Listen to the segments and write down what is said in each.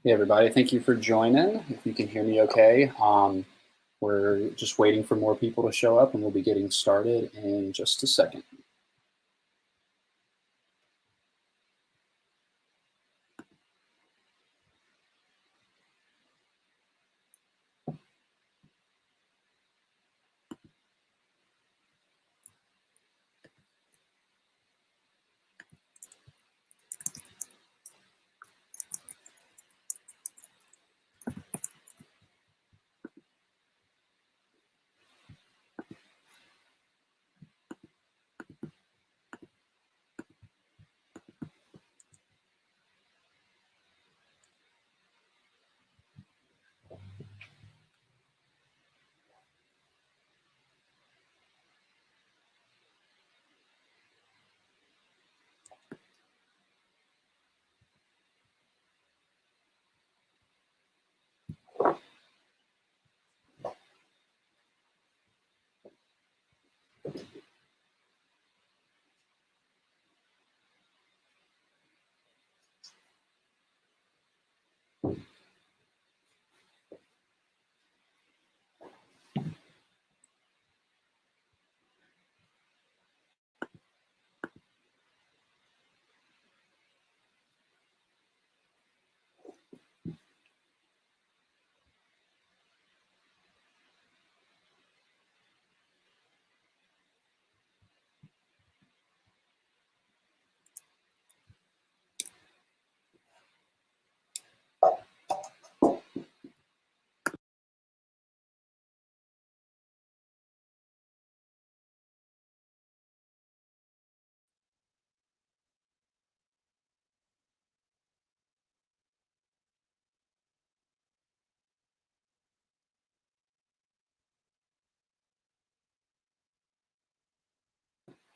Hey everybody, thank you for joining. If you can hear me okay, we're just waiting for more people to show up and we'll be getting started in just a second.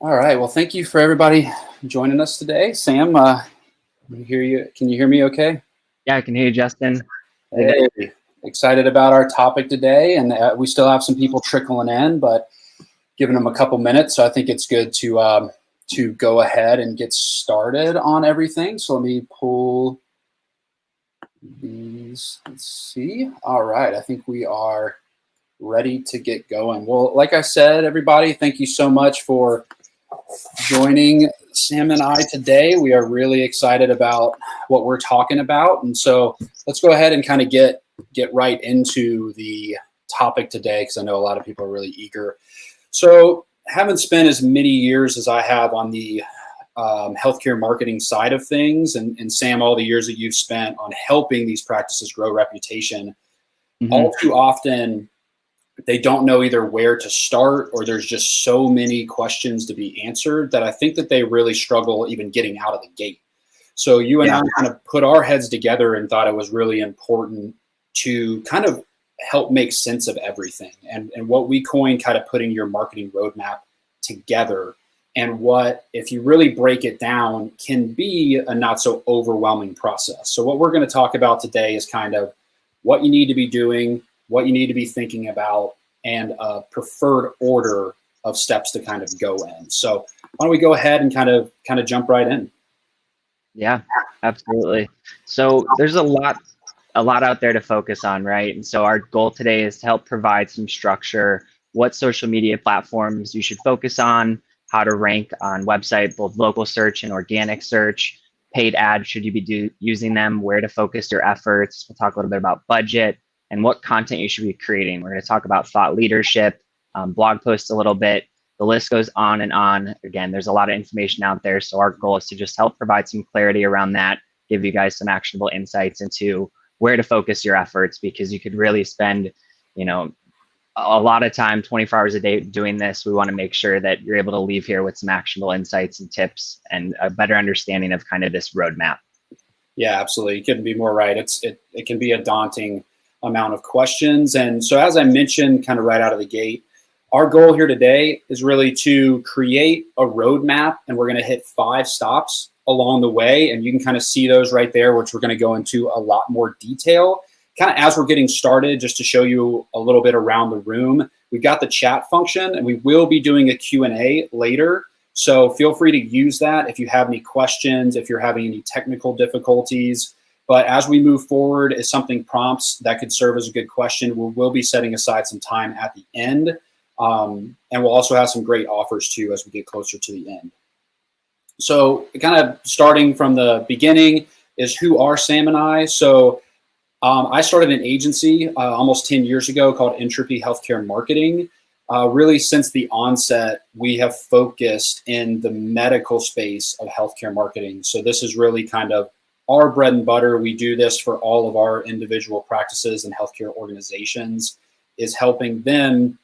All right, well, thank you for everybody joining us today. Sam, can you hear me okay? Yeah, I can hear you, Justin. Hey, excited about our topic today, and we still have some people trickling in, but giving them a couple minutes, so I think it's good to go ahead and get started on everything. So let me pull these. Let's see. All right, I think we are ready to get going. Well, like I said, everybody, thank you so much for joining Sam and I today. We are really excited about what we're talking about. And so let's go ahead and kind of get right into the topic today, because I know a lot of people are really eager. So haven't spent as many years as I have on the healthcare marketing side of things. And Sam, all the years that you've spent on helping these practices grow reputation, all too often they don't know either where to start, or there's just so many questions to be answered that I think that they really struggle even getting out of the gate. So you and I kind of put our heads together and thought it was really important to kind of help make sense of everything, and what we coined kind of putting your marketing roadmap together, and what, if you really break it down, can be a not so overwhelming process. So what we're going to talk about today is kind of what you need to be doing, what you need to be thinking about, and a preferred order of steps to kind of go in. So why don't we go ahead and kind of jump right in? Yeah, absolutely. So there's a lot out there to focus on, right? And so our goal today is to help provide some structure, what social media platforms you should focus on, how to rank on website, both local search and organic search, paid ads, should you be using them, where to focus your efforts. We'll talk a little bit about budget and what content you should be creating. We're going to talk about thought leadership, blog posts a little bit. The list goes on and on. Again, there's a lot of information out there. So our goal is to just help provide some clarity around that, give you guys some actionable insights into where to focus your efforts, because you could really spend, a lot of time, 24 hours a day doing this. We want to make sure that you're able to leave here with some actionable insights and tips and a better understanding of kind of this roadmap. Yeah, absolutely. You couldn't be more right. It can be a daunting amount of questions. And so, as I mentioned kind of right out of the gate, our goal here today is really to create a roadmap, and we're going to hit 5 stops along the way. And you can kind of see those right there, which we're going to go into a lot more detail kind of as we're getting started. Just to show you a little bit around the room, we've got the chat function, and we will be doing a Q&A later. So feel free to use that if you have any questions, if you're having any technical difficulties. But as we move forward, if something prompts that could serve as a good question, we'll be setting aside some time at the end. And we'll also have some great offers too as we get closer to the end. So kind of starting from the beginning is, who are Sam and I? So I started an agency almost 10 years ago called Intrepy Healthcare Marketing. Really, since the onset, we have focused in the medical space of healthcare marketing. So this is really kind of our bread and butter. We do this for all of our individual practices and healthcare organizations, is helping them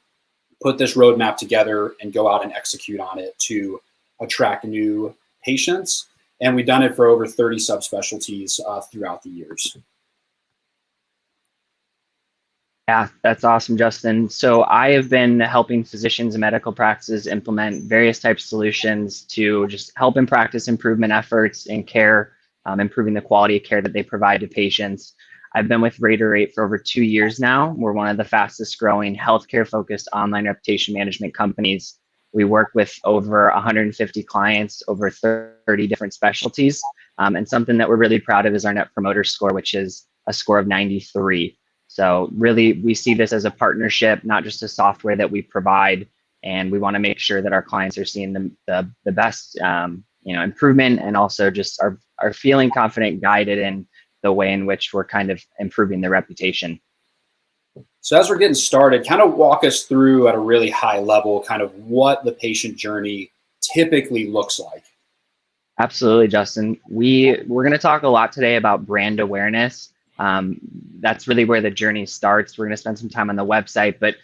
put this roadmap together and go out and execute on it to attract new patients. And we've done it for over 30 subspecialties throughout the years. Yeah, that's awesome, Justin. So I have been helping physicians and medical practices implement various types of solutions to just help in practice improvement efforts in care, improving the quality of care that they provide to patients. I've been with rater8 for over 2 years now. We're one of the fastest growing healthcare focused online reputation management companies. We work with over 150 clients, over 30 different specialties. And something that we're really proud of is our Net Promoter Score, which is a score of 93. So really, we see this as a partnership, not just a software that we provide, and we want to make sure that our clients are seeing the best improvement, and also just are feeling confident, guided in the way in which we're kind of improving their reputation. So as we're getting started, kind of walk us through at a really high level kind of what the patient journey typically looks like. Absolutely, Justin. We're going to talk a lot today about brand awareness. That's really where the journey starts. We're going to spend some time on the website, but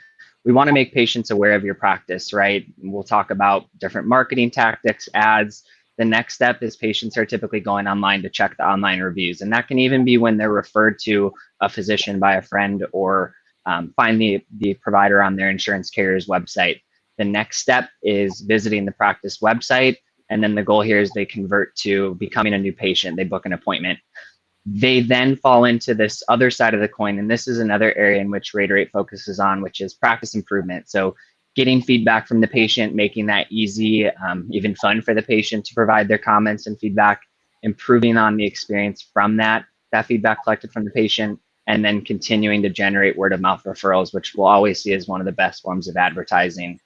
we want to make patients aware of your practice, right? We'll talk about different marketing tactics, ads. The next step is patients are typically going online to check the online reviews. And that can even be when they're referred to a physician by a friend, or find the provider on their insurance carrier's website. The next step is visiting the practice website. And then the goal here is they convert to becoming a new patient. They book an appointment. They then fall into this other side of the coin. And this is another area in which rater8 focuses on, which is practice improvement. So getting feedback from the patient, making that easy, even fun for the patient to provide their comments and feedback, improving on the experience from that feedback collected from the patient, and then continuing to generate word of mouth referrals, which we'll always see as one of the best forms of advertising.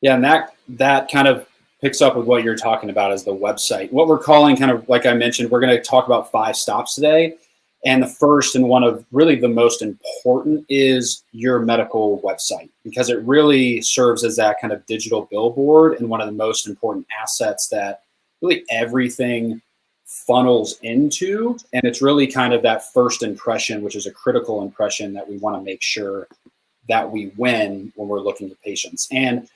Yeah, and that kind of picks up with what you're talking about as the website. What we're calling, kind of like I mentioned, we're going to talk about 5 stops today. And the first, and one of really the most important, is your medical website, because it really serves as that kind of digital billboard and one of the most important assets that really everything funnels into. And it's really kind of that first impression, which is a critical impression that we want to make sure that we win when we're looking at patients. And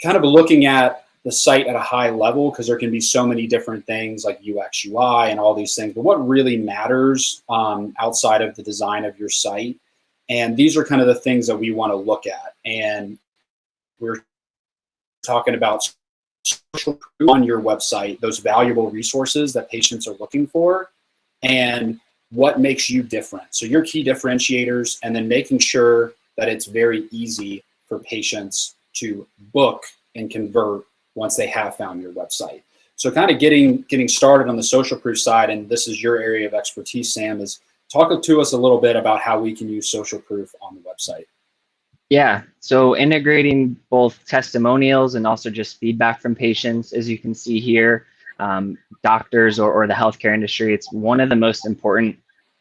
kind of looking at the site at a high level, because there can be so many different things like UX, UI, and all these things. But what really matters outside of the design of your site, and these are kind of the things that we want to look at. And we're talking about social proof on your website, those valuable resources that patients are looking for, and what makes you different. So your key differentiators, and then making sure that it's very easy for patients to book and convert once they have found your website. So kind of getting started on the social proof side, and this is your area of expertise, Sam, is talk to us a little bit about how we can use social proof on the website. Yeah, so integrating both testimonials and also just feedback from patients. As you can see here, doctors or the healthcare industry, it's one of the most important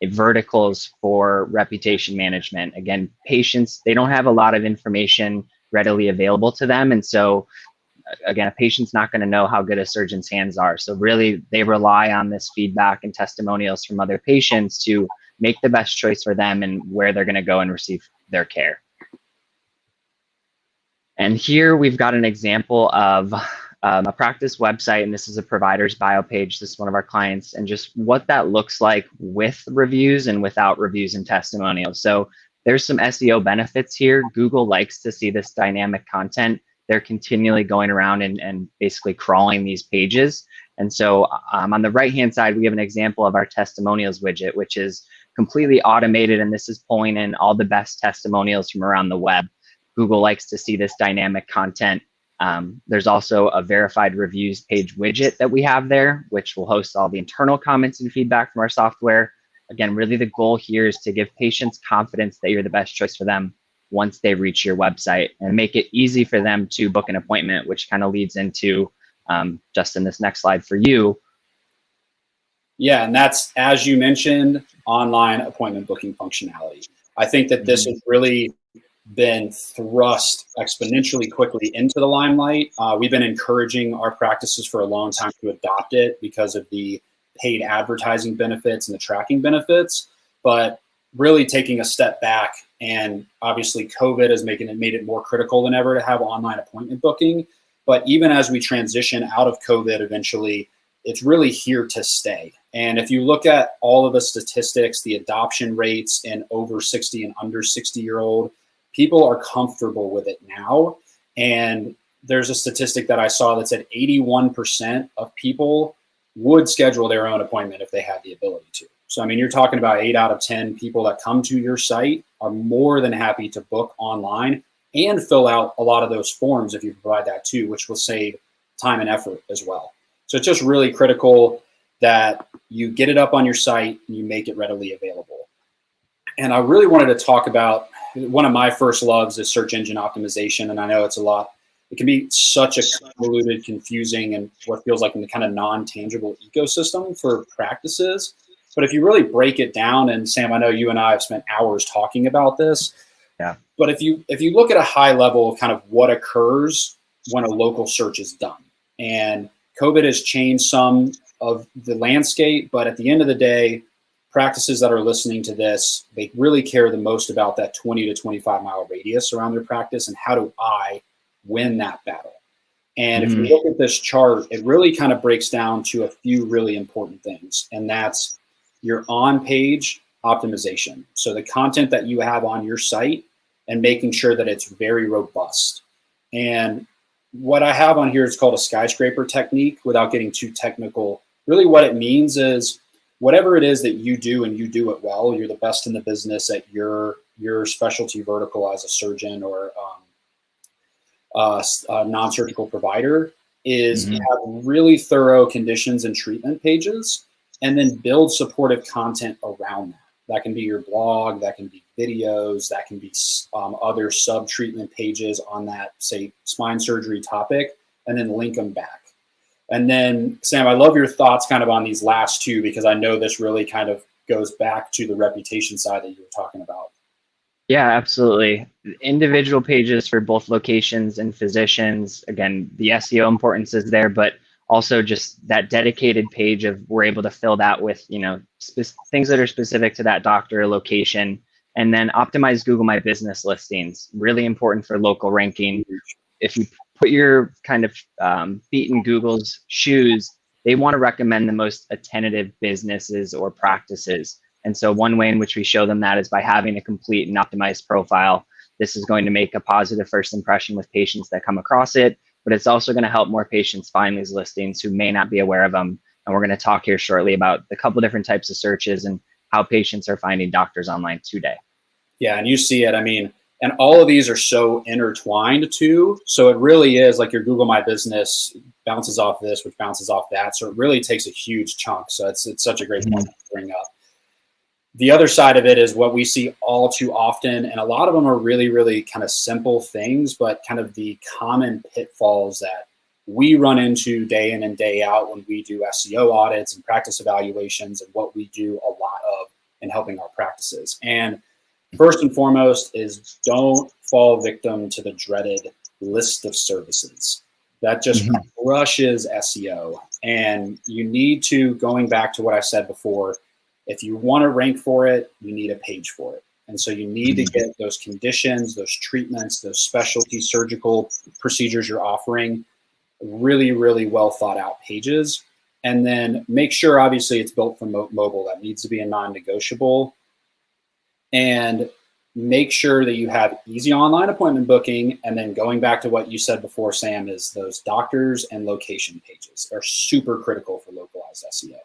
verticals for reputation management. Again, patients, they don't have a lot of information readily available to them. And so again, a patient's not going to know how good a surgeon's hands are. So really, they rely on this feedback and testimonials from other patients to make the best choice for them and where they're going to go and receive their care. And here we've got an example of a practice website, and this is a provider's bio page. This is one of our clients, and just what that looks like with reviews and without reviews and testimonials. So there's some SEO benefits here. Google likes to see this dynamic content. They're continually going around and basically crawling these pages. And so on the right-hand side, we have an example of our testimonials widget, which is completely automated. And this is pulling in all the best testimonials from around the web. Google likes to see this dynamic content. There's also a verified reviews page widget that we have there, which will host all the internal comments and feedback from our software. Again, really the goal here is to give patients confidence that you're the best choice for them once they reach your website, and make it easy for them to book an appointment, which kind of leads into Justin, this next slide for you. Yeah, and that's, as you mentioned, online appointment booking functionality. I think that this has really been thrust exponentially quickly into the limelight. We've been encouraging our practices for a long time to adopt it because of the paid advertising benefits and the tracking benefits, but really taking a step back, and obviously COVID has made it more critical than ever to have online appointment booking. But even as we transition out of COVID eventually, it's really here to stay. And if you look at all of the statistics, the adoption rates in over 60 and under 60-year-old, people are comfortable with it now. And there's a statistic that I saw that said 81% of people would schedule their own appointment if they had the ability to. So, I mean, you're talking about 8 out of 10 people that come to your site are more than happy to book online and fill out a lot of those forms if you provide that too, which will save time and effort as well. So it's just really critical that you get it up on your site and you make it readily available. And I really wanted to talk about one of my first loves is search engine optimization. And I know it's a lot, it can be such a convoluted, confusing, and what feels like a kind of non-tangible ecosystem for practices. But if you really break it down, and Sam, I know you and I have spent hours talking about this. Yeah. But if you look at a high level of kind of what occurs when a local search is done, and COVID has changed some of the landscape, but at the end of the day, practices that are listening to this, they really care the most about that 20 to 25 mile radius around their practice, and how do I win that battle? And if you look at this chart, it really kind of breaks down to a few really important things, and that's your on-page optimization. So the content that you have on your site and making sure that it's very robust. And what I have on here is called a skyscraper technique. Without getting too technical, really what it means is whatever it is that you do and you do it well, you're the best in the business at your specialty vertical as a surgeon or a non-surgical provider, is have really thorough conditions and treatment pages, and then build supportive content around that. That can be your blog, that can be videos, that can be other sub-treatment pages on that, say, spine surgery topic, and then link them back. And then, Sam, I love your thoughts kind of on these last two, because I know this really kind of goes back to the reputation side that you were talking about. Yeah, absolutely. Individual pages for both locations and physicians. Again, the SEO importance is there, but also just that dedicated page of we're able to fill that with, you know, things that are specific to that doctor or location. And then optimize Google My Business listings, really important for local ranking. If you put your kind of feet in Google's shoes, they want to recommend the most attentive businesses or practices. And so one way in which we show them that is by having a complete and optimized profile. This is going to make a positive first impression with patients that come across it, but it's also going to help more patients find these listings who may not be aware of them. And we're going to talk here shortly about the couple different types of searches and how patients are finding doctors online today. Yeah, and you see it, I mean, and all of these are so intertwined too. So it really is like your Google My Business bounces off this, which bounces off that. So it really takes a huge chunk. So it's such a great point to bring up. The other side of it is what we see all too often, and a lot of them are really, really kind of simple things, but kind of the common pitfalls that we run into day in and day out when we do SEO audits and practice evaluations, and what we do a lot of in helping our practices. And first and foremost is don't fall victim to the dreaded list of services. That just crushes SEO. And you need to, going back to what I said before, if you want to rank for it, you need a page for it. And so you need to get those conditions, those treatments, those specialty surgical procedures you're offering, really, really well thought out pages. And then make sure, obviously, it's built for mobile. That needs to be a non-negotiable. And make sure that you have easy online appointment booking. And then going back to what you said before, Sam, is those doctors and location pages are super critical for localized SEO.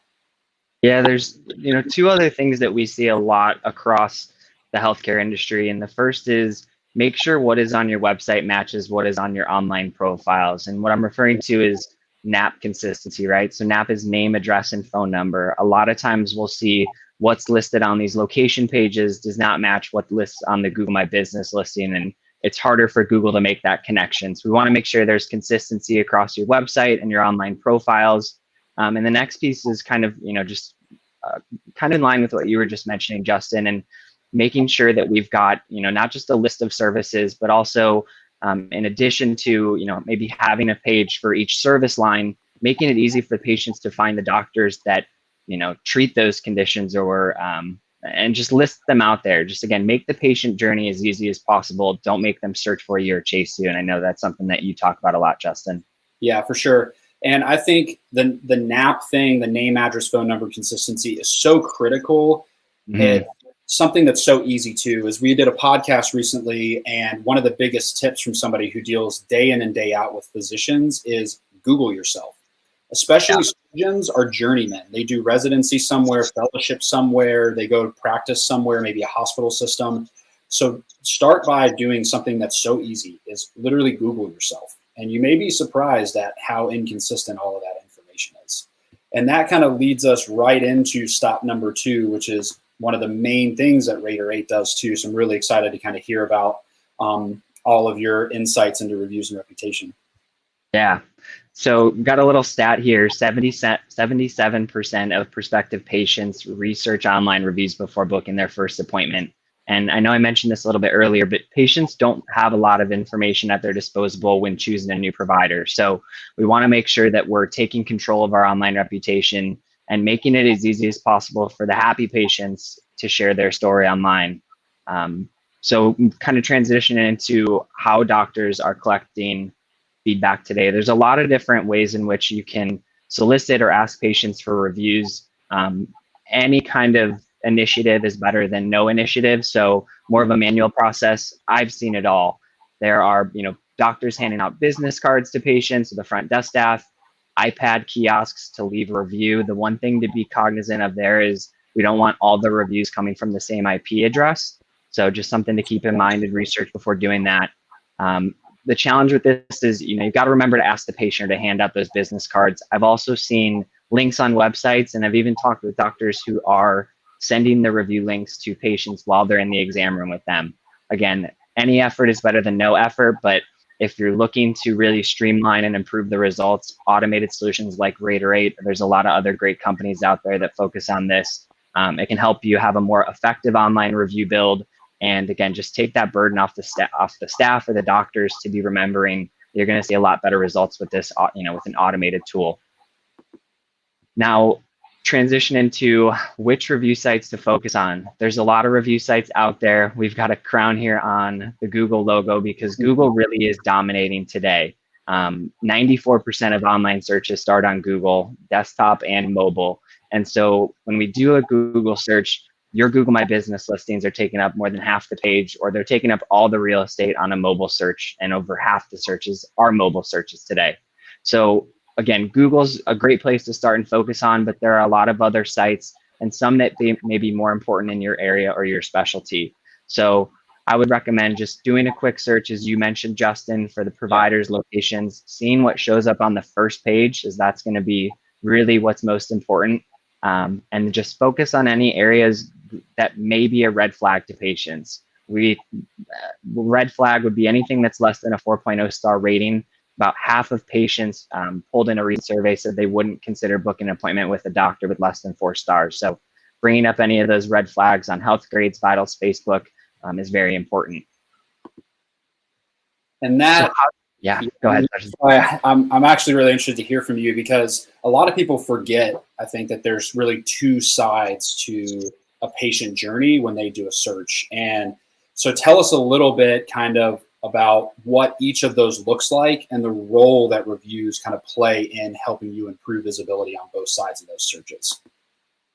Yeah, there's, you know, two other things that we see a lot across the healthcare industry. And the first is make sure what is on your website matches what is on your online profiles. And what I'm referring to is NAP consistency, right? So NAP is name, address, and phone number. A lot of times we'll see what's listed on these location pages does not match what lists on the Google My Business listing, and it's harder for Google to make that connection. So we want to make sure there's consistency across your website and your online profiles. And the next piece is kind of, just kind of in line with what you were just mentioning, Justin, and making sure that we've got, not just a list of services, but also in addition to, maybe having a page for each service line, making it easy for patients to find the doctors that, treat those conditions, or and just list them out there. Just again, make the patient journey as easy as possible. Don't make them search for you or chase you. And I know that's something that you talk about a lot, Justin. Yeah, for sure. And I think the NAP thing, the name, address, phone number consistency, is so critical. It's something that's so easy too. Is we did a podcast recently, and one of the biggest tips from somebody who deals day in and day out with physicians is Google yourself. Especially surgeons are journeymen. They do residency somewhere, fellowship somewhere, they go to practice somewhere, maybe a hospital system. So start by doing something that's so easy, is literally Google yourself. And you may be surprised at how inconsistent all of that information is. And that kind of leads us right into stop number 2, which is one of the main things that rater8 does too. So I'm really excited to kind of hear about all of your insights into reviews and reputation. Yeah. So got a little stat here, 77% of prospective patients research online reviews before booking their first appointment. And I know I mentioned this a little bit earlier, but patients don't have a lot of information at their disposal when choosing a new provider. So we want to make sure that we're taking control of our online reputation and making it as easy as possible for the happy patients to share their story online. So kind of transitioning into how doctors are collecting feedback today. There's a lot of different ways in which you can solicit or ask patients for reviews. Any kind of initiative is better than no initiative. So more of a manual process. I've seen it all. There are, doctors handing out business cards to patients, to the front desk staff, iPad kiosks to leave a review. The one thing to be cognizant of there is we don't want all the reviews coming from the same IP address. So just something to keep in mind and research before doing that. The challenge with this is, you've got to remember to ask the patient to hand out those business cards. I've also seen links on websites, and I've even talked with doctors who are sending the review links to patients while they're in the exam room with them. Again, any effort is better than no effort, but if you're looking to really streamline and improve the results, automated solutions like rater8, there's a lot of other great companies out there that focus on this. It can help you have a more effective online review build. And again, just take that burden off the staff or the doctors to be remembering you're going to see a lot better results with this, with an automated tool. Now, transition into which review sites to focus on. There's a lot of review sites out there. We've got a crown here on the Google logo because Google really is dominating today. 94% of online searches start on Google, desktop and mobile. And so when we do a Google search, your Google My Business listings are taking up more than half the page, or they're taking up all the real estate on a mobile search, and over half the searches are mobile searches today. So again, Google's a great place to start and focus on, but there are a lot of other sites and some that may be more important in your area or your specialty. So I would recommend just doing a quick search, as you mentioned, Justin, for the providers' locations, seeing what shows up on the first page, as that's going to be really what's most important. And just focus on any areas that may be a red flag to patients. Red flag would be anything that's less than a 4.0 star rating. About half of patients pulled in a recent survey said they wouldn't consider booking an appointment with a doctor with less than 4 stars. So bringing up any of those red flags on Health Grades, Vitals, Facebook is very important. And that, yeah, go ahead. I'm actually really interested to hear from you, because a lot of people forget, I think, that there's really 2 sides to a patient journey when they do a search. And so tell us a little bit kind of about what each of those looks like and the role that reviews kind of play in helping you improve visibility on both sides of those searches.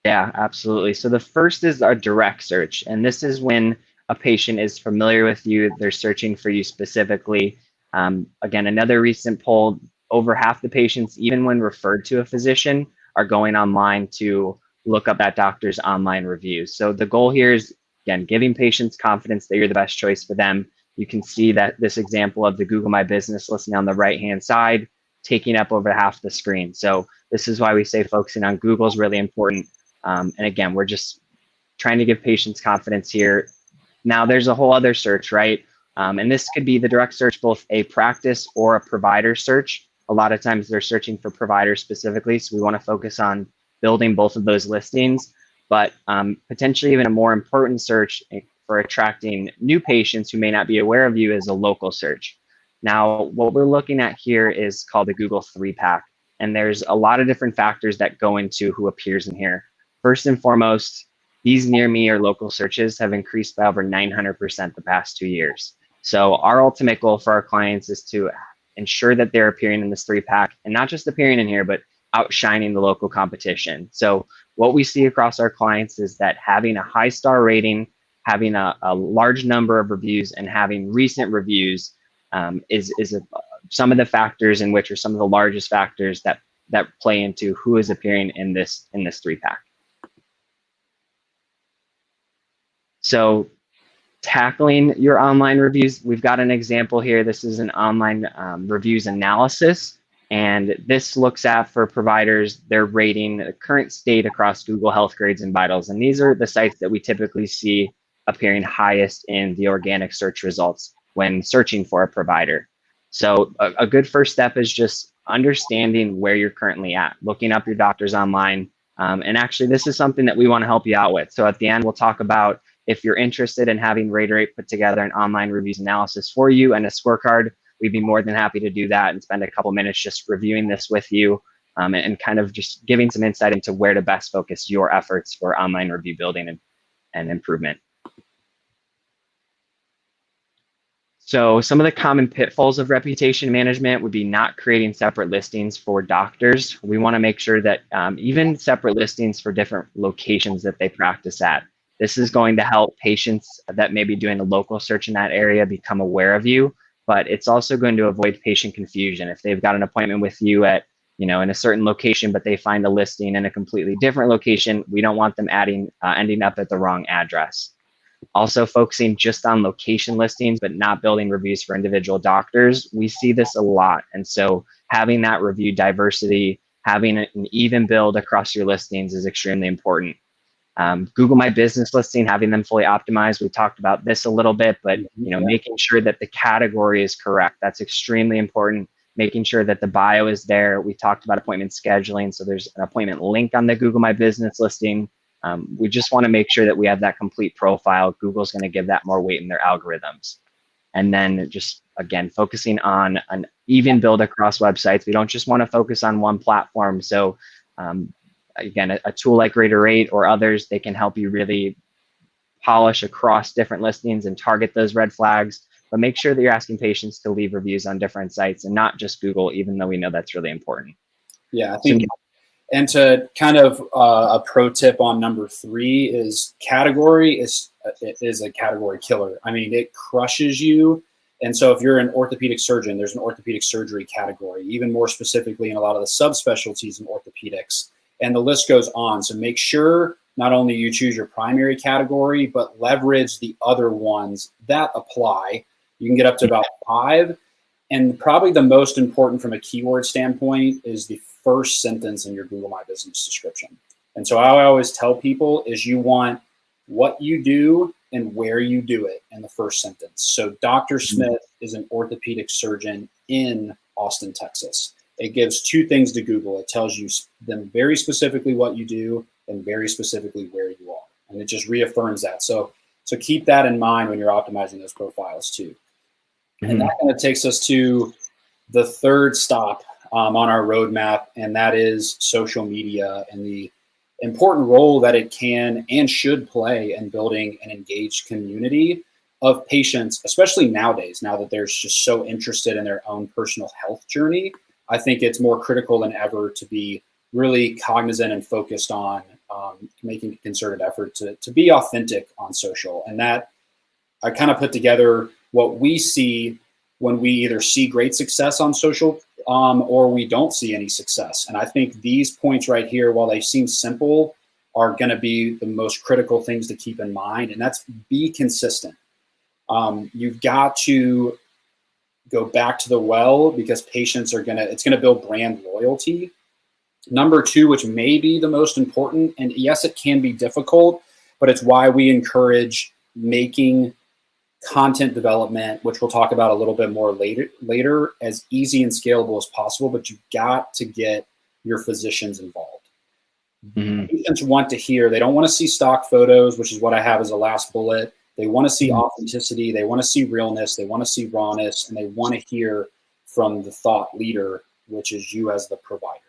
Yeah, absolutely. So the first is our direct search. And this is when a patient is familiar with you, they're searching for you specifically. Again, another recent poll, over half the patients, even when referred to a physician, are going online to look up that doctor's online reviews. So the goal here is, again, giving patients confidence that you're the best choice for them. you can see that this example of the Google My Business listing on the right-hand side, taking up over half the screen. So this is why we say focusing on Google is really important. And again, we're just trying to give patients confidence here. Now there's a whole other search, right? And this could be the direct search, both a practice or a provider search. A lot of times they're searching for providers specifically, so we want to focus on building both of those listings. But potentially even a more important search for attracting new patients who may not be aware of you is a local search. Now, what we're looking at here is called the Google 3-pack. And there's a lot of different factors that go into who appears in here. First and foremost, these near me or local searches have increased by over 900% the past 2 years. So our ultimate goal for our clients is to ensure that they're appearing in this 3-pack, and not just appearing in here, but outshining the local competition. So what we see across our clients is that having a high star rating, having a large number of reviews, and having recent reviews is some of the factors in which are some of the largest factors that play into who is appearing in this 3-pack. So tackling your online reviews, we've got an example here. This is an online reviews analysis, and this looks at, for providers, their rating, the current state across Google Health Grades and Vitals. And these are the sites that we typically see appearing highest in the organic search results when searching for a provider. So a good first step is just understanding where you're currently at, looking up your doctors online. And actually, this is something that we want to help you out with. So at the end, we'll talk about, if you're interested in having rater8 put together an online reviews analysis for you and a scorecard, we'd be more than happy to do that and spend a couple minutes just reviewing this with you and kind of just giving some insight into where to best focus your efforts for online review building and improvement. So some of the common pitfalls of reputation management would be not creating separate listings for doctors. We want to make sure that even separate listings for different locations that they practice at. This is going to help patients that may be doing a local search in that area become aware of you, but it's also going to avoid patient confusion. If they've got an appointment with you at, in a certain location, but they find a listing in a completely different location, we don't want them ending up at the wrong address. Also, focusing just on location listings, but not building reviews for individual doctors. We see this a lot. And so having that review diversity, having an even build across your listings is extremely important. Google My Business listing, having them fully optimized. We talked about this a little bit, but making sure that the category is correct. That's extremely important. Making sure that the bio is there. We talked about appointment scheduling. So there's an appointment link on the Google My Business listing. We just want to make sure that we have that complete profile. Google's going to give that more weight in their algorithms. And then just, again, focusing on an even build across websites. We don't just want to focus on one platform. So again, a tool like rater8 or others, they can help you really polish across different listings and target those red flags, but make sure that you're asking patients to leave reviews on different sites and not just Google, even though we know that's really important. Yeah, I think, and to kind of a pro tip on number 3 is category is a category killer. I mean, it crushes you. And so if you're an orthopedic surgeon, there's an orthopedic surgery category, even more specifically in a lot of the subspecialties in orthopedics. And the list goes on. So make sure not only you choose your primary category, but leverage the other ones that apply. You can get up to about 5. And probably the most important from a keyword standpoint is the first sentence in your Google My Business description. And so I always tell people is you want what you do and where you do it in the first sentence. So Dr. Smith is an orthopedic surgeon in Austin, Texas. It gives 2 things to Google. It tells you them very specifically what you do and very specifically where you are. And it just reaffirms that. So keep that in mind when you're optimizing those profiles too. And that kind of takes us to the third stop on our roadmap, and that is social media and the important role that it can and should play in building an engaged community of patients, especially nowadays, now that they're just so interested in their own personal health journey. I think it's more critical than ever to be really cognizant and focused on making a concerted effort to be authentic on social. And that I kind of put together what we see when we either see great success on social or we don't see any success. And I think these points right here, while they seem simple, are going to be the most critical things to keep in mind. And that's be consistent. You've got to go back to the well because patients are it's gonna build brand loyalty. Number two, which may be the most important, and yes, it can be difficult, but it's why we encourage making content development, which we'll talk about a little bit more later, as easy and scalable as possible, but you've got to get your physicians involved. Mm-hmm. Patients want to hear, they don't want to see stock photos, which is what I have as a last bullet. They want to see authenticity, they want to see realness, they want to see rawness, and they want to hear from the thought leader, which is you as the provider.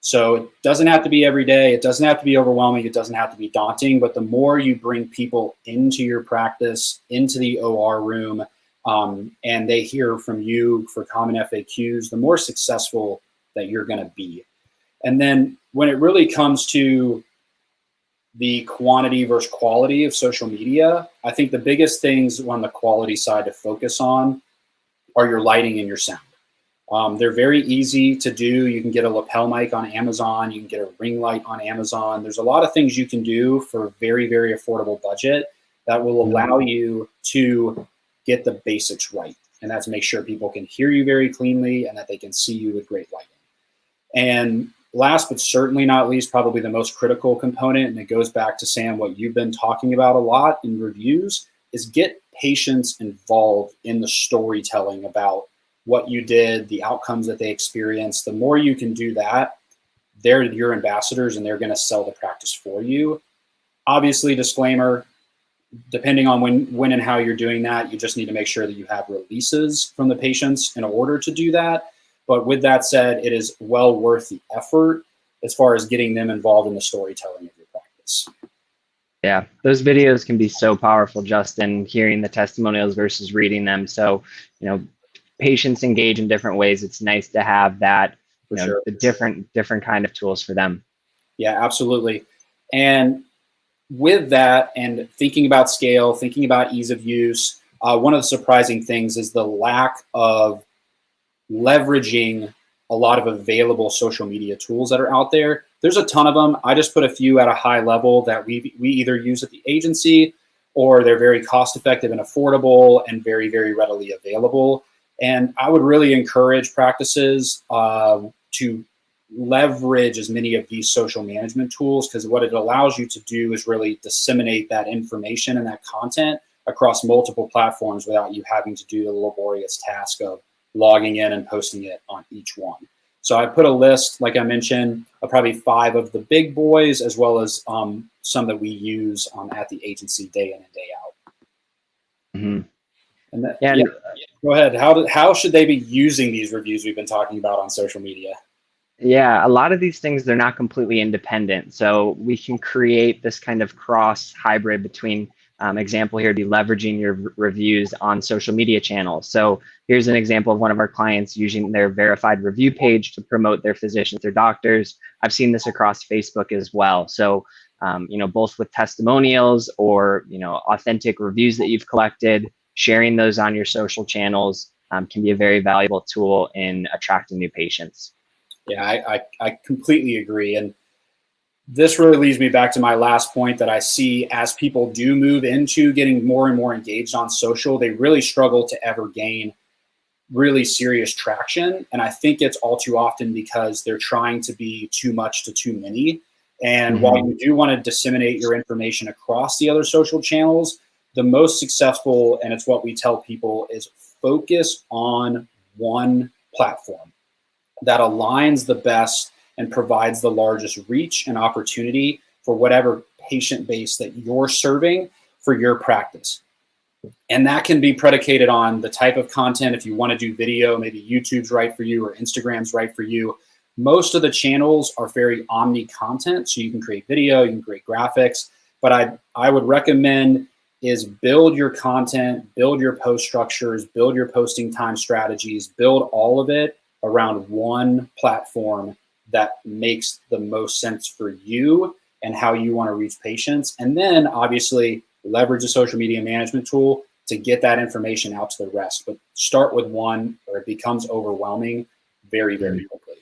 So it doesn't have to be every day. It doesn't have to be overwhelming. It doesn't have to be daunting. But the more you bring people into your practice, into the OR room, and they hear from you for common FAQs, the more successful that you're going to be. And then when it really comes to the quantity versus quality of social media, I think the biggest things on the quality side to focus on are your lighting and your sound. They're very easy to do. You can get a lapel mic on Amazon. You can get a ring light on Amazon. There's a lot of things you can do for a very, very affordable budget that will allow you to get the basics right. And that's make sure people can hear you very cleanly and that they can see you with great lighting. And last but certainly not least, probably the most critical component, and it goes back to, Sam, what you've been talking about a lot in reviews, is get patients involved in the storytelling about what you did, the outcomes that they experienced. The more you can do that, they're your ambassadors and they're going to sell the practice for you. Obviously, disclaimer, depending on when and how you're doing that, you just need to make sure that you have releases from the patients in order to do that. But with that said, it is well worth the effort as far as getting them involved in the storytelling of your practice. Yeah, those videos can be so powerful, Justin, hearing the testimonials versus reading them. So, patients engage in different ways. It's nice to have that, the different kind of tools for them. Yeah, absolutely. And with that, and thinking about scale, thinking about ease of use, one of the surprising things is the lack of leveraging a lot of available social media tools that are out there. There's a ton of them. I just put a few at a high level that we either use at the agency, or they're very cost effective and affordable and very, very readily available. And I would really encourage practices to leverage as many of these social management tools, because what it allows you to do is really disseminate that information and that content across multiple platforms without you having to do the laborious task of logging in and posting it on each one. So I put a list, like I mentioned, of probably 5 of the big boys, as well as some that we use at the agency day in and day out. Mm-hmm. And that, yeah, go ahead. How should they be using these reviews we've been talking about on social media? Yeah, a lot of these things, they're not completely independent. So we can create this kind of cross hybrid between, example here would be leveraging your reviews on social media channels. So here's an example of one of our clients using their verified review page to promote their physicians, their doctors. I've seen this across Facebook as well. So, both with testimonials or, authentic reviews that you've collected, sharing those on your social channels can be a very valuable tool in attracting new patients. Yeah, I completely agree. And this really leads me back to my last point that I see as people do move into getting more and more engaged on social, they really struggle to ever gain really serious traction. And I think it's all too often because they're trying to be too much to too many. And while you do want to disseminate your information across the other social channels, the most successful, and it's what we tell people, is focus on one platform that aligns the best and provides the largest reach and opportunity for whatever patient base that you're serving for your practice. And that can be predicated on the type of content. If you want to do video, maybe YouTube's right for you or Instagram's right for you. Most of the channels are very omni content, so you can create video, you can create graphics, but I would recommend is build your content, build your post structures, build your posting time strategies, build all of it around one platform that makes the most sense for you and how you want to reach patients. And then obviously leverage a social media management tool to get that information out to the rest. But start with one or it becomes overwhelming very, very quickly.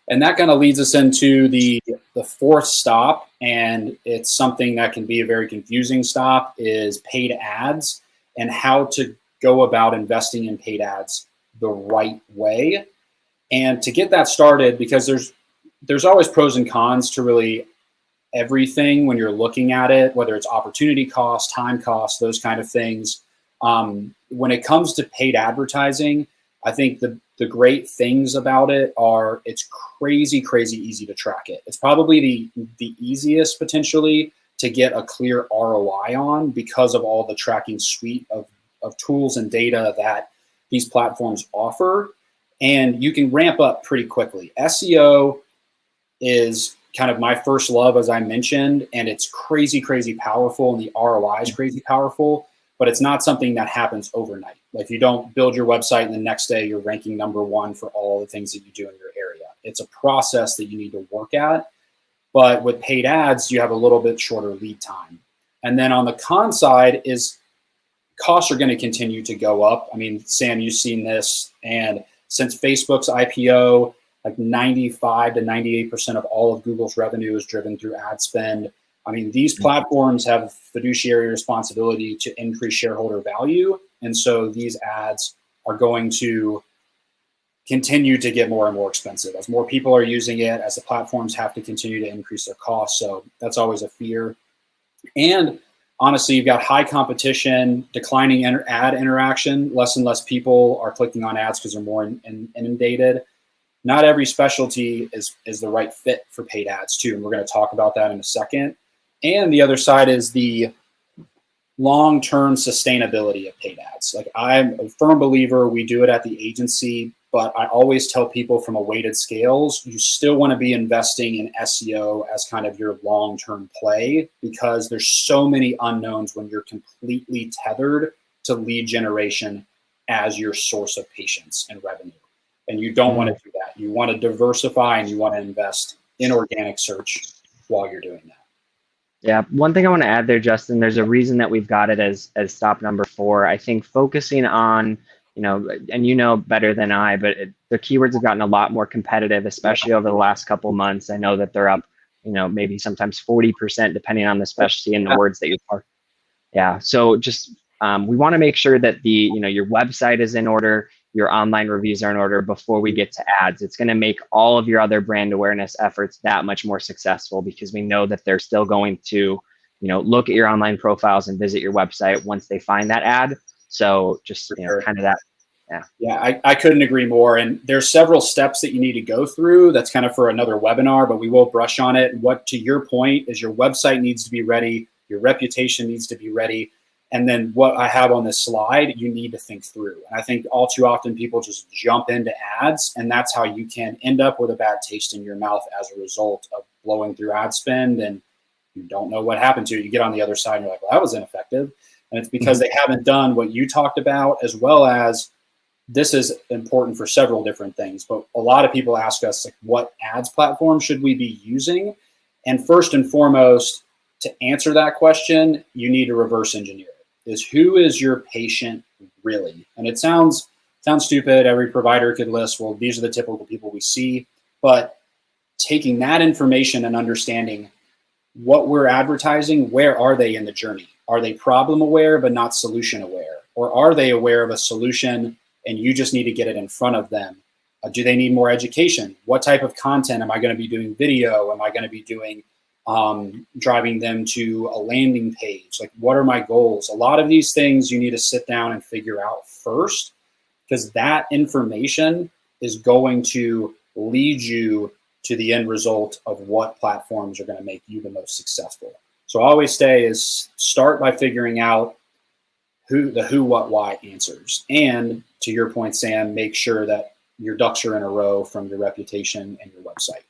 And that kind of leads us into the 4th stop, and it's something that can be a very confusing stop, is paid ads. and how to go about investing in paid ads the right way. And to get that started, because there's always pros and cons to really everything when you're looking at it, whether it's opportunity cost, time cost, those kind of things. When it comes to paid advertising, I think the great things about it are it's crazy easy to track it. It's probably the easiest potentially to get a clear ROI on because of all the tracking suite of tools and data that these platforms offer. And you can ramp up pretty quickly. SEO is kind of my first love, as I mentioned, and it's crazy powerful, and the ROI is crazy powerful, but it's not something that happens overnight. Like, you don't build your website and the next day you're ranking #1 for all the things that you do in your area. It's a process that you need to work at. But with paid ads, you have a little bit shorter lead time. And then on the con side is costs are going to continue to go up. I mean, Sam, you've seen this, and since Facebook's IPO, like 95 to 98% of all of Google's revenue is driven through ad spend. I mean, these platforms have fiduciary responsibility to increase shareholder value. And so these ads are going to continue to get more and more expensive as more people are using it, as the platforms have to continue to increase their costs. So that's always a fear. And honestly, you've got high competition, declining ad interaction. Less and less people are clicking on ads because they're more inundated. Not every specialty is the right fit for paid ads too. And we're going to talk about that in a second. And the other side is the long-term sustainability of paid ads. Like, I'm a firm believer, we do it at the agency, but I always tell people from a weighted scales, you still want to be investing in SEO as kind of your long-term play, because there's so many unknowns when you're completely tethered to lead generation as your source of patients and revenue. And you don't want to do that. You want to diversify, and you want to invest in organic search while you're doing that. Yeah, one thing I want to add there, Justin, there's a reason that we've got it as stop number 4. I think focusing on, and you know better than I, but the keywords have gotten a lot more competitive, especially over the last couple months. I know that they're up, maybe sometimes 40% depending on the specialty and the words that you are. Yeah, so just we want to make sure that your website is in order, your online reviews are in order before we get to ads. It's going to make all of your other brand awareness efforts that much more successful, because we know that they're still going to, look at your online profiles and visit your website once they find that ad. So just kind of that. Yeah, I couldn't agree more. And there's several steps that you need to go through. That's kind of for another webinar, but we will brush on it. What, to your point, is your website needs to be ready, your reputation needs to be ready. And then what I have on this slide, you need to think through. And I think all too often people just jump into ads, and that's how you can end up with a bad taste in your mouth as a result of blowing through ad spend, and you don't know what happened to it. You get on the other side and you're like, well, that was ineffective. And it's because they haven't done what you talked about, as well as this is important for several different things. But a lot of people ask us, like, what ads platform should we be using? And first and foremost, to answer that question, you need to reverse engineer it. Is who is your patient really? And it sounds stupid. Every provider could list, well, these are the typical people we see. But taking that information and understanding what we're advertising, where are they in the journey? Are they problem aware but not solution aware? Or are they aware of a solution and you just need to get it in front of them? Do they need more education? What type of content am I going to be doing? Video? Am I going to be doing driving them to a landing page? Like, what are my goals? A lot of these things you need to sit down and figure out first, because that information is going to lead you to the end result of what platforms are going to make you the most successful. So I always say is start by figuring out who, what, why answers. And to your point, Sam, make sure that your ducks are in a row from your reputation and your website.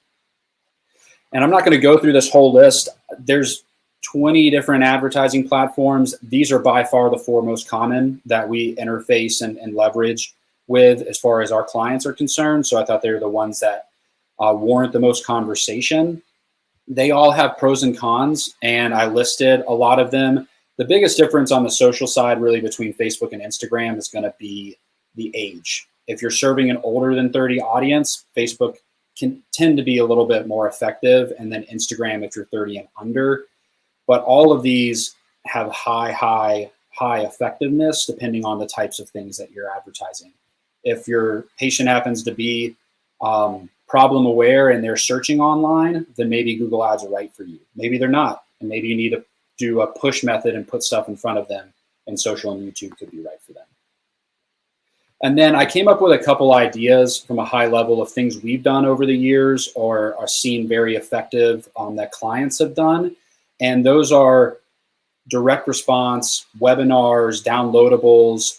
And I'm not going to go through this whole list. There's 20 different advertising platforms. These are by far the 4 most common that we interface and leverage with as far as our clients are concerned. So I thought they were the ones that warrant the most conversation. They all have pros and cons, and I listed a lot of them. The biggest difference on the social side really between Facebook and Instagram is going to be the age. If you're serving an older than 30 audience, Facebook can tend to be a little bit more effective, and then Instagram if you're 30 and under. But all of these have high high effectiveness depending on the types of things that you're advertising. If your patient happens to be problem aware and they're searching online, then maybe Google Ads are right for you. Maybe they're not, and maybe you need to do a push method and put stuff in front of them, and social and YouTube could be right for them. And then I came up with a couple ideas from a high level of things we've done over the years or are seen very effective that clients have done. And those are direct response, webinars, downloadables.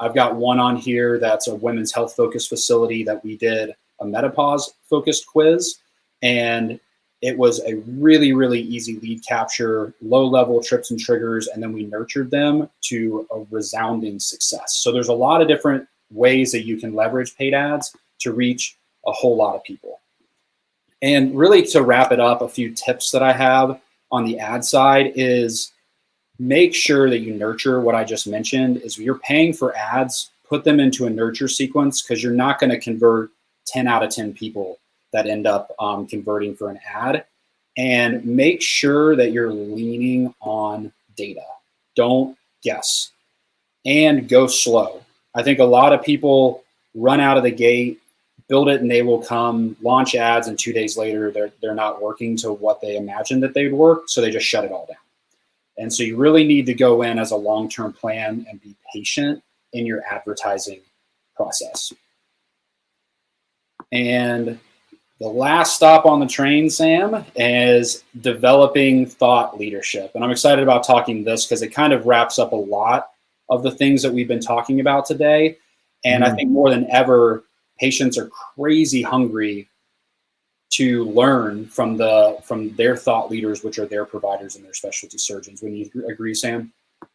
I've got one on here that's a women's health focused facility that we did a menopause focused quiz. And it was a really, really easy lead capture, low level trips and triggers, and then we nurtured them to a resounding success. So there's a lot of different ways that you can leverage paid ads to reach a whole lot of people. And really to wrap it up, a few tips that I have on the ad side is make sure that you nurture what I just mentioned. Is you're paying for ads, put them into a nurture sequence, because you're not going to convert 10 out of 10 people that end up converting for an ad. And make sure that you're leaning on data. Don't guess. And go slow. I think a lot of people run out of the gate, build it and they will come, launch ads, and 2 days later they're not working to what they imagined that they'd work, so they just shut it all down. And so you really need to go in as a long-term plan and be patient in your advertising process. And the last stop on the train, Sam, is developing thought leadership. And I'm excited about talking this because it kind of wraps up a lot of the things that we've been talking about today. And I think more than ever, patients are crazy hungry to learn from their thought leaders, which are their providers and their specialty surgeons. Wouldn't you agree, Sam?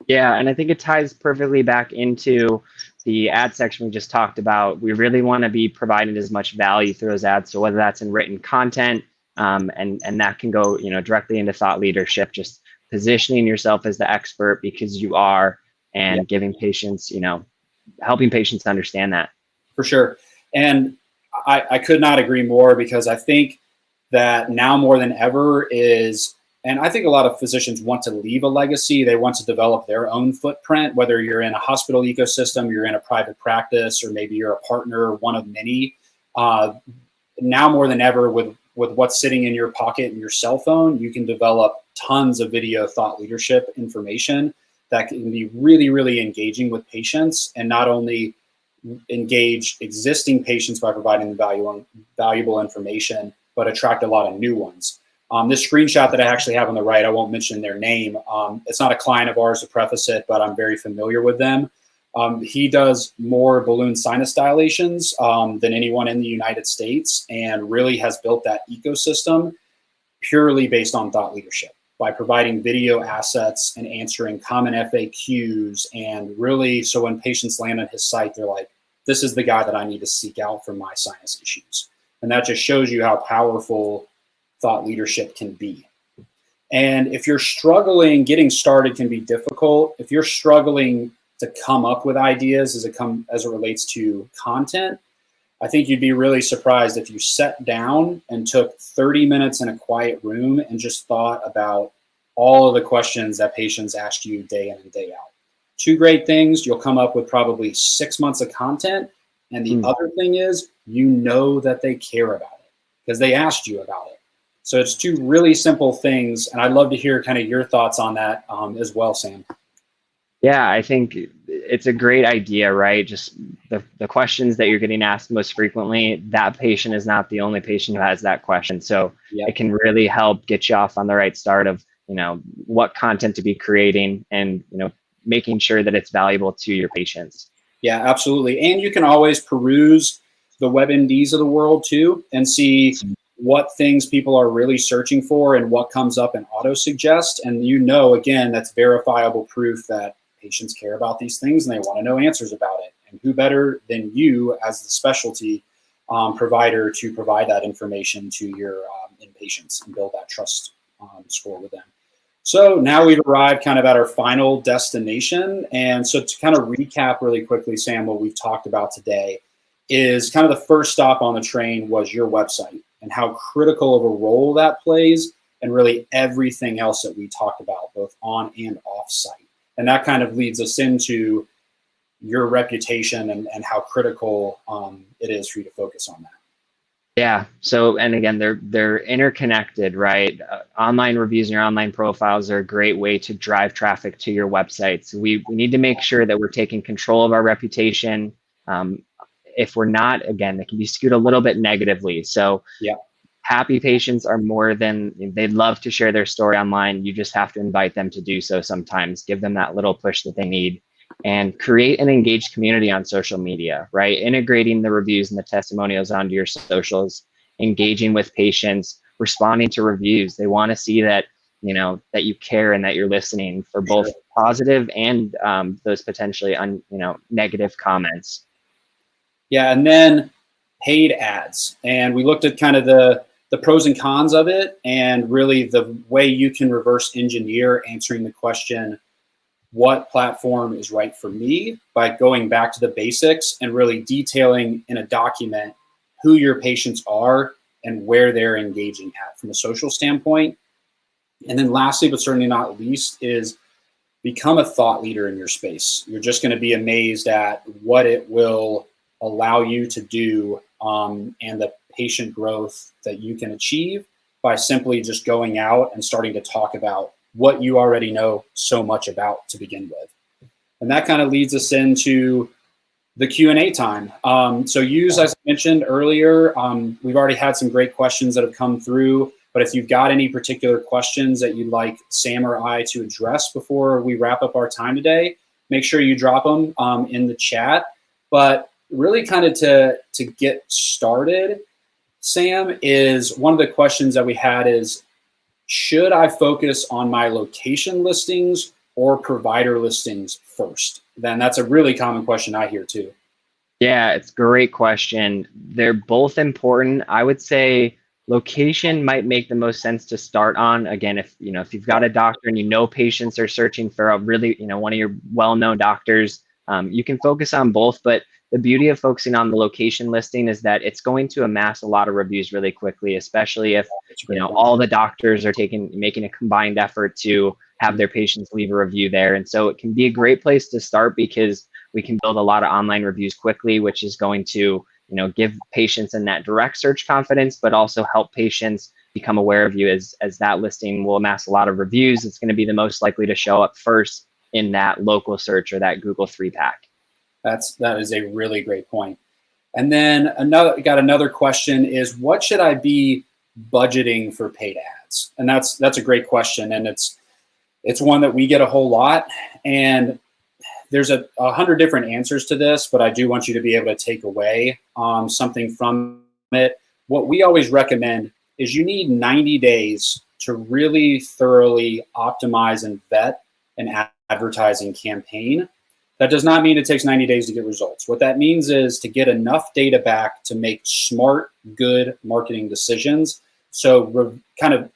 Yeah, and I think it ties perfectly back into the ad section we just talked about. We really want to be providing as much value through those ads. So whether that's in written content, and that can go, directly into thought leadership, just positioning yourself as the expert because you are, and giving patients, helping patients understand that. For sure. And I could not agree more, because I think that now more than ever is, and I think a lot of physicians want to leave a legacy. They want to develop their own footprint, whether you're in a hospital ecosystem, you're in a private practice, or maybe you're a partner, one of many. Now more than ever, with what's sitting in your pocket and your cell phone, you can develop tons of video thought leadership information that can be really, really engaging with patients, and not only engage existing patients by providing them valuable information, but attract a lot of new ones. This screenshot that I actually have on the right, I won't mention their name. It's not a client of ours, to preface it, but I'm very familiar with them. He does more balloon sinus dilations than anyone in the United States, and really has built that ecosystem purely based on thought leadership, by providing video assets and answering common FAQs. And really, so when patients land on his site, they're like, this is the guy that I need to seek out for my sinus issues. And that just shows you how powerful thought leadership can be. And if you're struggling, getting started can be difficult. If you're struggling to come up with ideas as it relates to content, I think you'd be really surprised if you sat down and took 30 minutes in a quiet room and just thought about all of the questions that patients ask you day in and day out. Two great things: you'll come up with probably 6 months of content. And the other thing is, that they care about it because they asked you about it. So it's two really simple things. And I'd love to hear kind of your thoughts on that as well, Sam. Yeah, I think it's a great idea, right? Just the questions that you're getting asked most frequently, that patient is not the only patient who has that question. So it can really help get you off on the right start of, what content to be creating, and, making sure that it's valuable to your patients. Yeah, absolutely. And you can always peruse the WebMDs of the world too, and see what things people are really searching for and what comes up in auto suggest. And again, that's verifiable proof that patients care about these things and they want to know answers about it. And who better than you as the specialty provider to provide that information to your inpatients and build that trust score with them. So now we've arrived kind of at our final destination. And so to kind of recap really quickly, Sam, what we've talked about today is kind of the first stop on the train was your website and how critical of a role that plays, and really everything else that we talked about, both on and off site. And that kind of leads us into your reputation and how critical it is for you to focus on that. Yeah. So, and again, they're interconnected, right? Online reviews and your online profiles are a great way to drive traffic to your website. So we need to make sure that we're taking control of our reputation. If we're not, again, it can be skewed a little bit negatively. So yeah, happy patients are more than, they'd love to share their story online. You just have to invite them to do so sometimes, give them that little push that they need, and create an engaged community on social media, right? Integrating the reviews and the testimonials onto your socials, engaging with patients, responding to reviews. They want to see that, that you care and that you're listening for both positive and those potentially negative comments. Yeah, and then paid ads. And we looked at kind of the pros and cons of it, and really the way you can reverse engineer answering the question, what platform is right for me, by going back to the basics and really detailing in a document who your patients are and where they're engaging at from a social standpoint. And then lastly, but certainly not least, is become a thought leader in your space. You're just going to be amazed at what it will allow you to do and the patient growth that you can achieve by simply just going out and starting to talk about what you already know so much about to begin with. And that kind of leads us into the Q&A time. So use, as I mentioned earlier, we've already had some great questions that have come through, but if you've got any particular questions that you'd like Sam or I to address before we wrap up our time today, make sure you drop them in the chat. But really kind of to get started, Sam, is one of the questions that we had is, should I focus on my location listings or provider listings first? Then that's a really common question I hear too. Yeah, it's a great question. They're both important. I would say location might make the most sense to start on. Again, if you've got a doctor and patients are searching for a really, one of your well-known doctors, you can focus on both. But the beauty of focusing on the location listing is that it's going to amass a lot of reviews really quickly, especially if all the doctors are making a combined effort to have their patients leave a review there. And so it can be a great place to start because we can build a lot of online reviews quickly, which is going to give patients in that direct search confidence, but also help patients become aware of you as that listing will amass a lot of reviews. It's going to be the most likely to show up first in that local search or that Google 3-pack. That is a really great point. And then got another question is, what should I be budgeting for paid ads? And that's a great question, and it's one that we get a whole lot. And there's 100 different answers to this, but I do want you to be able to take away something from it. What we always recommend is you need 90 days to really thoroughly optimize and vet an advertising campaign. That does not mean it takes 90 days to get results. What that means is to get enough data back to make smart, good marketing decisions. So kind of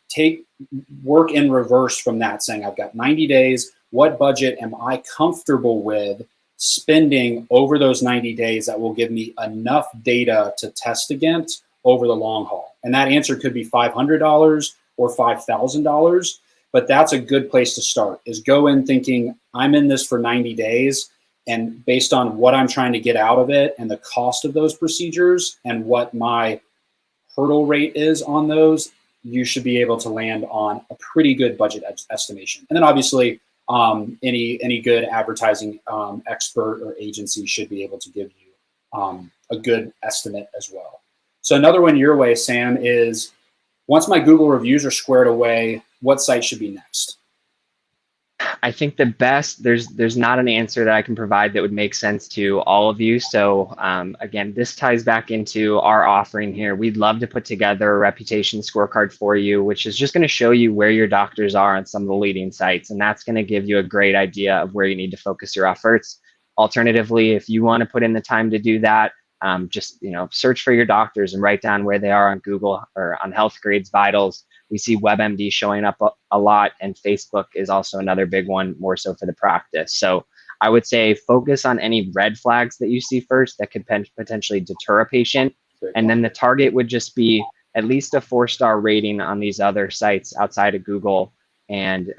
work in reverse from that, saying I've got 90 days. What budget am I comfortable with spending over those 90 days that will give me enough data to test against over the long haul? And that answer could be $500 or $5,000. But that's a good place to start, is go in thinking I'm in this for 90 days, and based on what I'm trying to get out of it and the cost of those procedures and what my hurdle rate is on those, you should be able to land on a pretty good budget estimation. And then obviously any good advertising expert or agency should be able to give you a good estimate as well. So another one your way, Sam, is once my Google reviews are squared away, what site should be next? I think the best, there's not an answer that I can provide that would make sense to all of you. So again, this ties back into our offering here. We'd love to put together a reputation scorecard for you, which is just going to show you where your doctors are on some of the leading sites. And that's going to give you a great idea of where you need to focus your efforts. Alternatively, if you want to put in the time to do that, just search for your doctors and write down where they are on Google or on Health Grades Vitals. We see WebMD showing up a lot, and Facebook is also another big one, more so for the practice. So I would say focus on any red flags that you see first that could potentially deter a patient. And then the target would just be at least a 4-star rating on these other sites outside of Google. And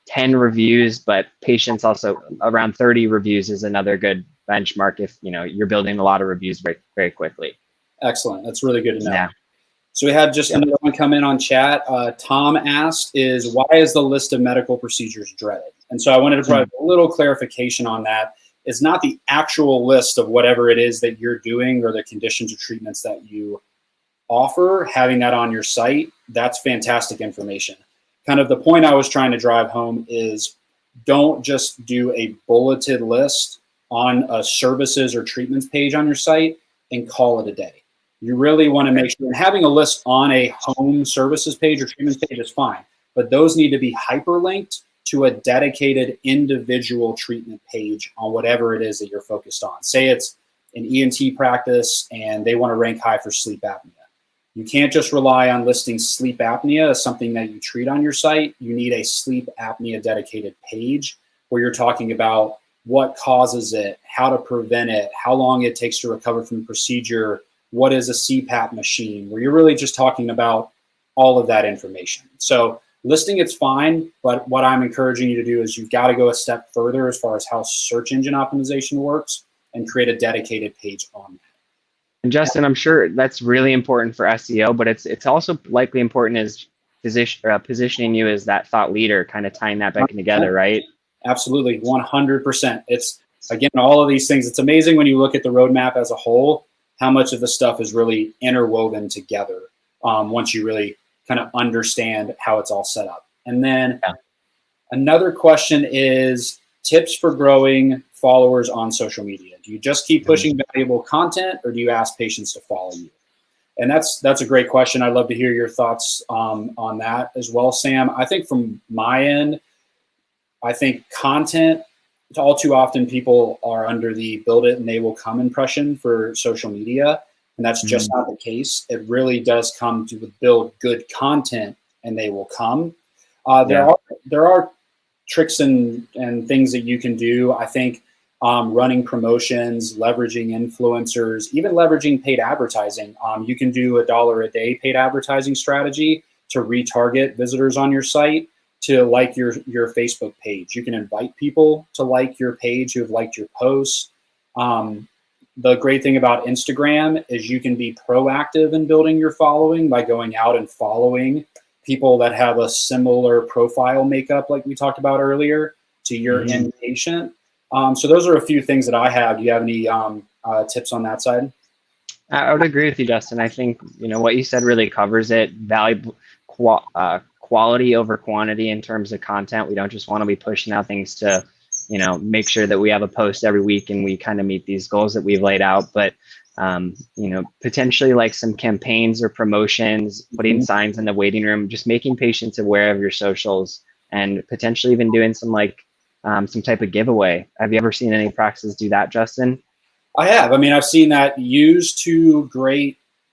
10 reviews, but patients also around 30 reviews is another good benchmark if you're building a lot of reviews very, very quickly. Excellent. That's really good to know. Yeah. So we had just another one come in on chat. Tom asked, why is the list of medical procedures dreaded? And so I wanted to provide a little clarification on that. It's not the actual list of whatever it is that you're doing or the conditions or treatments that you offer. Having that on your site, that's fantastic information. Kind of the point I was trying to drive home is don't just do a bulleted list on a services or treatments page on your site and call it a day. You really want to make sure, and having a list on a home services page or treatments page is fine, but those need to be hyperlinked to a dedicated individual treatment page on whatever it is that you're focused on. Say it's an ENT practice and they want to rank high for sleep apnea. You can't just rely on listing sleep apnea as something that you treat on your site. You need a sleep apnea dedicated page where you're talking about what causes it, how to prevent it, how long it takes to recover from the procedure, what is a CPAP machine, where you're really just talking about all of that information. So listing it's fine, but what I'm encouraging you to do is you've got to go a step further as far as how search engine optimization works and create a dedicated page on that. And Justin, I'm sure that's really important for SEO, but it's also likely important as positioning you as that thought leader, kind of tying that back together, right? Absolutely, 100%. It's, again, all of these things. It's amazing when you look at the roadmap as a whole, how much of the stuff is really interwoven together once you really kind of understand how it's all set up. And then another question is tips for growing followers on social media. Do you just keep pushing valuable content, or do you ask patients to follow you? And that's a great question. I'd love to hear your thoughts on that as well, Sam. I think from my end, I think content, all too often people are under the build it and they will come impression for social media. And that's just not the case. It really does come to build good content and they will come. There are tricks and things that you can do. I think running promotions, leveraging influencers, even leveraging paid advertising. You can do $1 a day paid advertising strategy to retarget visitors on your site to like your Facebook page. You can invite people to like your page who have liked your posts. The great thing about Instagram is you can be proactive in building your following by going out and following people that have a similar profile makeup like we talked about earlier to your inpatient. So those are a few things that I have. Do you have any tips on that side? I would agree with you, Justin. I think what you said really covers it. Quality over quantity in terms of content. We don't just want to be pushing out things to make sure that we have a post every week and we kind of meet these goals that we've laid out, but potentially like some campaigns or promotions, putting signs in the waiting room, just making patients aware of your socials, and potentially even doing some some type of giveaway. Have you ever seen any practices do that, Justin? I have. I mean, I've seen that used to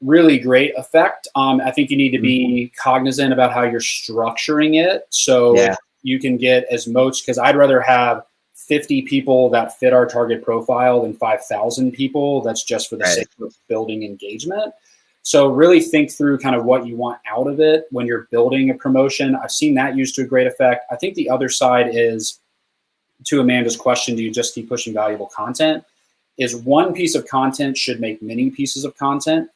really great effect. I think you need to be cognizant about how you're structuring it so you can get as much, because I'd rather have 50 people that fit our target profile than 5,000 people. That's just for the sake of building engagement. So really think through kind of what you want out of it when you're building a promotion. I've seen that used to a great effect. I think the other side is, to Amanda's question, do you just keep pushing valuable content? Is one piece of content should make many pieces of content.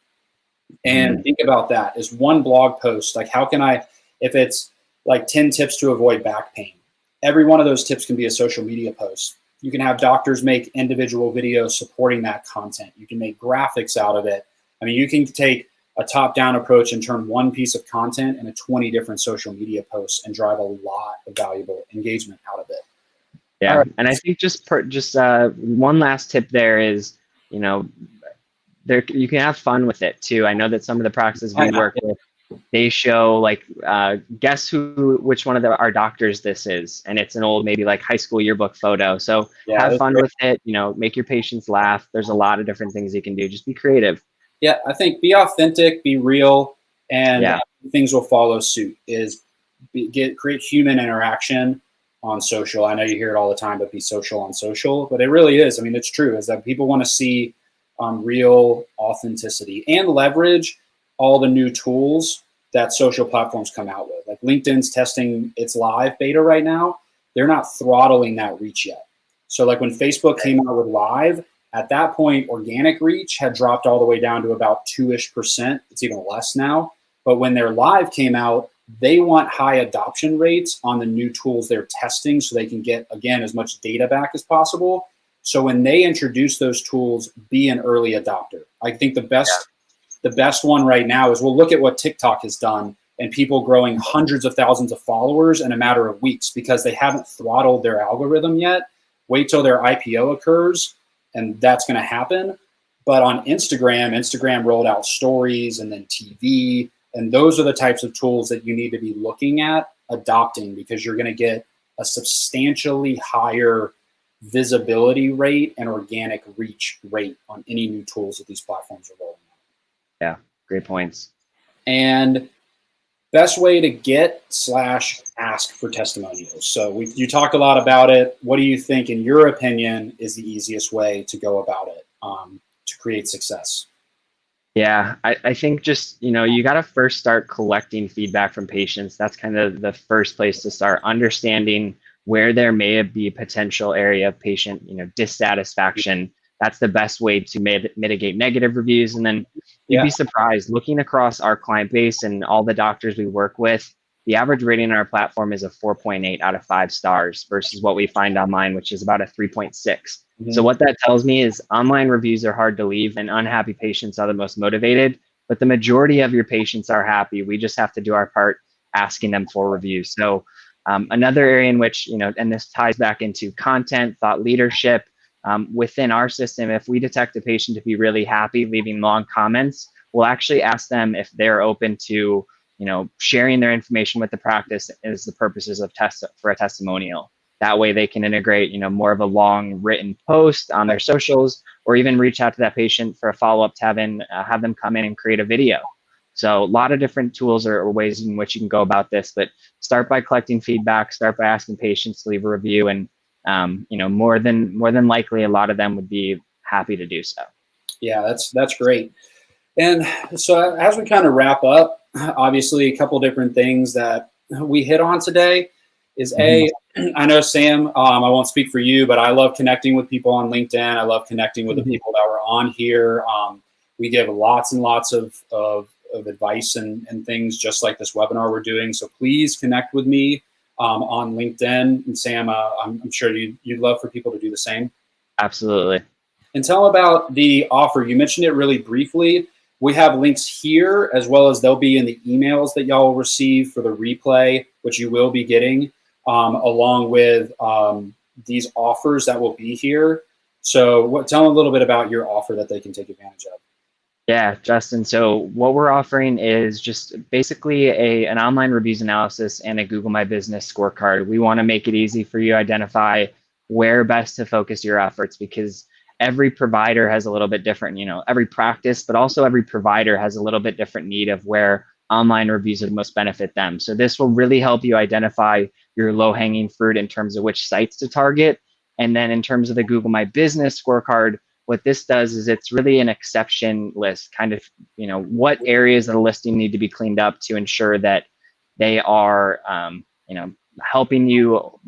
And think about that. Is one blog post, like how can I, if it's like 10 tips to avoid back pain, every one of those tips can be a social media post. You can have doctors make individual videos supporting that content. You can make graphics out of it. I mean, you can take a top-down approach and turn one piece of content into 20 different social media posts and drive a lot of valuable engagement out of it. Yeah, and I think just one last tip there is, you can have fun with it too. I know that some of the practices we work with, they show guess which one of our doctors this is, and it's an old maybe like high school yearbook photo. So have fun with it. Make your patients laugh. There's a lot of different things you can do. Just be creative. Yeah, I think be authentic, be real, and things will follow suit. Create human interaction on social. I know you hear it all the time, but be social on social. But it really is. I mean, it's true. Is that people want to see real authenticity and leverage all the new tools that social platforms come out with. Like LinkedIn's testing its live beta right now, they're not throttling that reach yet. So like when Facebook came out with live, at that point, organic reach had dropped all the way down to about 2-ish%. It's even less now. But when their live came out, they want high adoption rates on the new tools they're testing so they can get, again, as much data back as possible. So when they introduce those tools, be an early adopter. I think the best one right now is, we'll look at what TikTok has done, and people growing hundreds of thousands of followers in a matter of weeks because they haven't throttled their algorithm yet. Wait till their IPO occurs, and that's going to happen. But on Instagram rolled out stories and then TV, and those are the types of tools that you need to be looking at adopting, because you're going to get a substantially higher visibility rate and organic reach rate on any new tools that these platforms are rolling out. Yeah, great points. And best way to get/ask for testimonials. So you talked a lot about it. What do you think, in your opinion, is the easiest way to go about it to create success? Yeah, I think just, you got to first start collecting feedback from patients. That's kind of the first place to start understanding where there may be a potential area of patient, dissatisfaction. That's the best way to mitigate negative reviews. And then you'd be surprised, looking across our client base and all the doctors we work with, the average rating on our platform is a 4.8 out of 5 stars versus what we find online, which is about a 3.6. Mm-hmm. So what that tells me is online reviews are hard to leave, and unhappy patients are the most motivated, but the majority of your patients are happy. We just have to do our part asking them for reviews. So another area in which, and this ties back into content, thought leadership, within our system, if we detect a patient to be really happy, leaving long comments, we'll actually ask them if they're open to, sharing their information with the practice as the purposes of for a testimonial. That way they can integrate, more of a long written post on their socials, or even reach out to that patient for a follow-up to have them come in and create a video. So a lot of different tools or ways in which you can go about this, but start by collecting feedback, start by asking patients to leave a review, and more than likely, a lot of them would be happy to do so. Yeah, that's great. And so as we kind of wrap up, obviously a couple different things that we hit on today is I know, Sam, I won't speak for you, but I love connecting with people on LinkedIn. I love connecting with the people that were on here. We give lots and lots of advice and things just like this webinar we're doing. So please connect with me on LinkedIn. And Sam, I'm sure you'd love for people to do the same. Absolutely. And tell about the offer. You mentioned it really briefly. We have links here, as well as they'll be in the emails that y'all will receive for the replay, which you will be getting, along with these offers that will be here. So tell them a little bit about your offer that they can take advantage of. Yeah, Justin. So what we're offering is just basically an online reviews analysis and a Google My Business scorecard. We want to make it easy for you to identify where best to focus your efforts, because every provider has a little bit different, every practice, but also every provider has a little bit different need of where online reviews would most benefit them. So this will really help you identify your low-hanging fruit in terms of which sites to target. And then in terms of the Google My Business scorecard, what this does is it's really an exception list, kind of, what areas of the listing need to be cleaned up to ensure that they are, helping you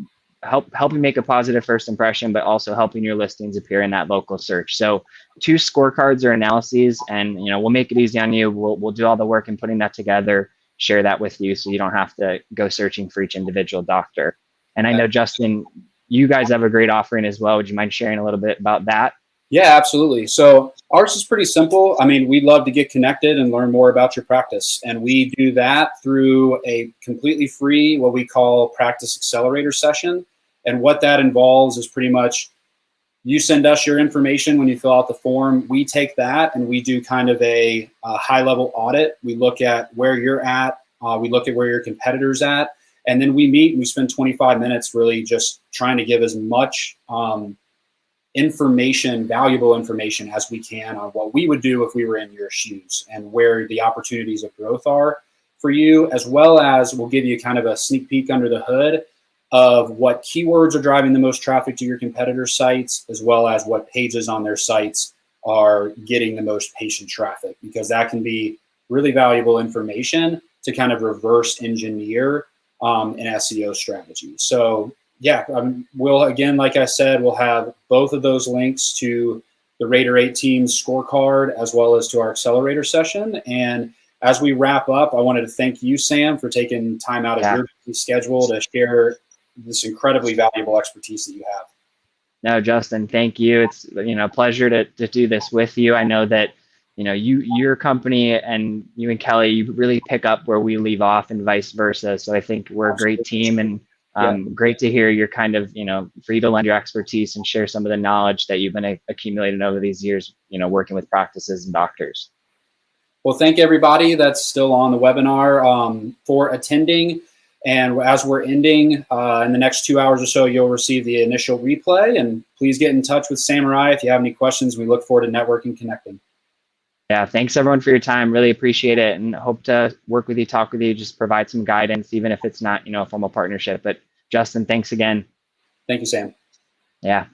make a positive first impression, but also helping your listings appear in that local search. So 2 scorecards or analyses, and we'll make it easy on you. We'll do all the work in putting that together, share that with you, so you don't have to go searching for each individual doctor. And I know, Justin, you guys have a great offering as well. Would you mind sharing a little bit about that? Yeah, absolutely. So ours is pretty simple. I mean, we'd love to get connected and learn more about your practice. And we do that through a completely free, what we call practice accelerator session. And what that involves is pretty much you send us your information when you fill out the form. We take that and we do kind of a high level audit. We look at where you're at. We look at where your competitor's at. And then we meet and we spend 25 minutes really just trying to give as much valuable information as we can on what we would do if we were in your shoes and where the opportunities of growth are for you, as well as we'll give you kind of a sneak peek under the hood of what keywords are driving the most traffic to your competitor sites, as well as what pages on their sites are getting the most patient traffic, because that can be really valuable information to kind of reverse engineer an SEO strategy. So yeah, we'll, again, like I said, we'll have both of those links to the rater8 team's scorecard as well as to our accelerator session. And as we wrap up, I wanted to thank you, Sam, for taking time out of your busy schedule to share this incredibly valuable expertise that you have. No, Justin, thank you. It's, a pleasure to do this with you. I know that, your company and you and Kelly, you really pick up where we leave off and vice versa. So I think we're a great team, and great to hear your kind of, for you to lend your expertise and share some of the knowledge that you've been accumulating over these years, working with practices and doctors. Well, thank everybody that's still on the webinar for attending. And as we're ending, in the next 2 hours or so, you'll receive the initial replay. And please get in touch with Samurai if you have any questions. We look forward to networking, connecting. Yeah, thanks everyone for your time. Really appreciate it, and hope to work with you, talk with you, just provide some guidance, even if it's not, a formal partnership. But Justin, thanks again. Thank you, Sam. Yeah.